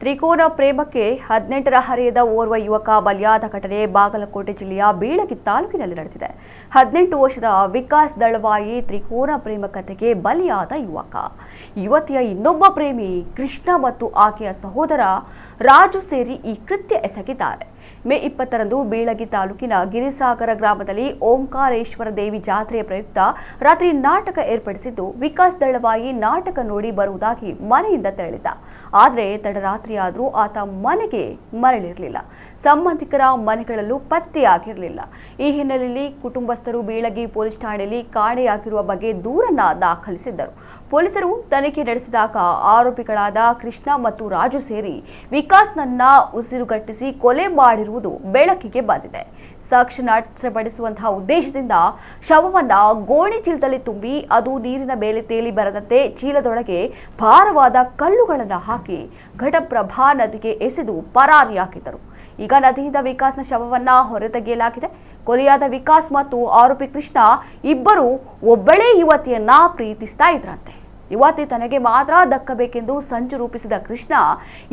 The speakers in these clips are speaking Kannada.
ತ್ರಿಕೋನ ಪ್ರೇಮಕ್ಕೆ 18ರ ಹರೆಯದ ಓರ್ವ ಯುವಕ ಬಲಿಯಾದ ಘಟನೆ ಬಾಗಲಕೋಟೆ ಜಿಲ್ಲೆಯ ಬೀಳಗಿ ತಾಲೂಕಿನಲ್ಲಿ ನಡೆದಿದೆ. 18 ವರ್ಷದ ವಿಕಾಸ್ ದಳವಾಯಿ ತ್ರಿಕೋನ ಪ್ರೇಮ ಕಥೆಗೆ ಬಲಿಯಾದ ಯುವಕ. ಯುವತಿಯ ಇನ್ನೊಬ್ಬ ಪ್ರೇಮಿ ಕೃಷ್ಣ ಮತ್ತು ಆಕೆಯ ಸಹೋದರ ರಾಜು ಸೇರಿ ಈ ಕೃತ್ಯ ಎಸಗಿದ್ದಾರೆ. ಮೇ 20ರಂದು ಬೀಳಗಿ ತಾಲೂಕಿನ ಗಿರಿಸಾಗರ ಗ್ರಾಮದಲ್ಲಿ ಓಂಕಾರೇಶ್ವರ ದೇವಿ ಜಾತ್ರೆಯ ಪ್ರಯುಕ್ತ ರಾತ್ರಿ ನಾಟಕ ಏರ್ಪಡಿಸಿದ್ದು, ವಿಕಾಸ್ ದಳವಾಯಿ ನಾಟಕ ನೋಡಿ ಬರುವುದಾಗಿ ಮನೆಯಿಂದ ತೆರಳಿದ್ದ. ಆದರೆ ತಡರಾತ್ರಿಯಾದರೂ ಆತ ಮನೆಗೆ ಮರಳಿರಲಿಲ್ಲ. ಸಂಬಂಧಿಕರ ಮನೆಗಳಲ್ಲೂ ಪತ್ತೆಯಾಗಿರಲಿಲ್ಲ. ಈ ಹಿನ್ನೆಲೆಯಲ್ಲಿ ಕುಟುಂಬಸ್ಥರು ಬೀಳಗಿ ಪೊಲೀಸ್ ಠಾಣೆಯಲ್ಲಿ ಕಾಣೆಯಾಗಿರುವ ಬಗ್ಗೆ ದೂರನ್ನ ದಾಖಲಿಸಿದ್ದರು. ಪೊಲೀಸರು ತನಿಖೆ ನಡೆಸಿದಾಗ ಆರೋಪಿಗಳಾದ ಕೃಷ್ಣ ಮತ್ತು ರಾಜು ಸೇರಿ ವಿಕಾಸ್ನನ್ನ ಉಸಿರುಗಟ್ಟಿಸಿ ಕೊಲೆ ಮಾಡಿರುವುದು ಬೆಳಕಿಗೆ ಬಂದಿದೆ. ಸಾಕ್ಷ್ಯ ನಾಶಪಡಿಸುವಂತಹ ಉದ್ದೇಶದಿಂದ ಶವವನ್ನ ಗೋಣಿ ಚೀಲದಲ್ಲಿ ತುಂಬಿ ಅದು ನೀರಿನ ಮೇಲೆ ತೇಲಿ ಬರದಂತೆ ಚೀಲದೊಳಗೆ ಭಾರವಾದ ಕಲ್ಲುಗಳನ್ನು ಹಾಕಿ ಘಟಪ್ರಭಾ ನದಿಗೆ ಎಸೆದು ಪರಾರಿಯಾಗಿದ್ದರು. ಈಗ ನದಿಯಿಂದ ವಿಕಾಸ್ನ ಶವವನ್ನ ಹೊರತೆಗೆಯಲಾಗಿದೆ. ಕೊಲೆಯಾದ ವಿಕಾಸ್ ಮತ್ತು ಆರೋಪಿ ಕೃಷ್ಣ ಇಬ್ಬರು ಒಬ್ಬಳೇ ಯುವತಿಯನ್ನ ಪ್ರೀತಿಸ್ತಾ ಇದ್ರಂತೆ. ಯುವತಿ ತನಗೆ ಮಾತ್ರ ದಕ್ಕಬೇಕೆಂದು ಸಂಚು ರೂಪಿಸಿದ ಕೃಷ್ಣ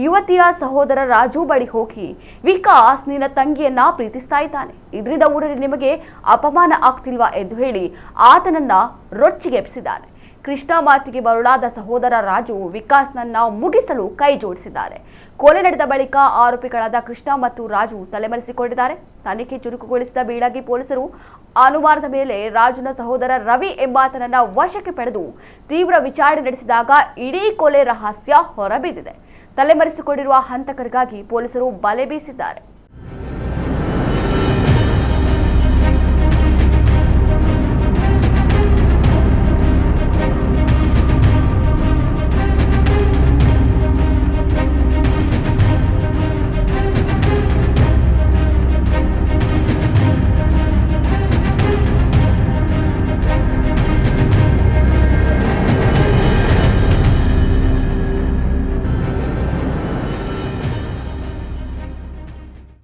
ಯುವತಿಯ ಸಹೋದರ ರಾಜು ಬಳಿ ಹೋಗಿ, ವಿಕಾಸ್ ನಿನ್ನ ತಂಗಿಯನ್ನ ಪ್ರೀತಿಸ್ತಾ ಇದ್ದಾನೆ, ಇದರಿಂದ ಊರಲ್ಲಿ ನಿಮಗೆ ಅಪಮಾನ ಆಗ್ತಿಲ್ವಾ ಎಂದು ಹೇಳಿ ಆತನನ್ನ ರೊಚ್ಚಿಗೆಬ್ಬಿಸಿದ್ದಾನೆ. ಕೃಷ್ಣ ಮಾತಿಗೆ ಮರುಳಾದ ಸಹೋದರ ರಾಜು ವಿಕಾಸ್ನನ್ನ ಮುಗಿಸಲು ಕೈ ಜೋಡಿಸಿದ್ದಾರೆ. ಕೊಲೆ ನಡೆದ ಬಳಿಕ ಆರೋಪಿಗಳಾದ ಕೃಷ್ಣ ಮತ್ತು ರಾಜು ತಲೆಮರೆಸಿಕೊಂಡಿದ್ದಾರೆ. ತನಿಖೆ ಚುರುಕುಗೊಳಿಸಿದ ಬೀಳಗಿ ಪೊಲೀಸರು ಅನುಮಾನದ ಮೇಲೆ ರಾಜುನ ಸಹೋದರ ರವಿ ಎಂಬಾತನನ್ನ ವಶಕ್ಕೆ ಪಡೆದು ತೀವ್ರ ವಿಚಾರಣೆ ನಡೆಸಿದಾಗ ಇಡೀ ಕೊಲೆ ರಹಸ್ಯ ಹೊರಬಿದ್ದಿದೆ. ತಲೆಮರೆಸಿಕೊಂಡಿರುವ ಹಂತಕರಿಗಾಗಿ ಪೊಲೀಸರು ಬಲೆ ಬೀಸಿದ್ದಾರೆ.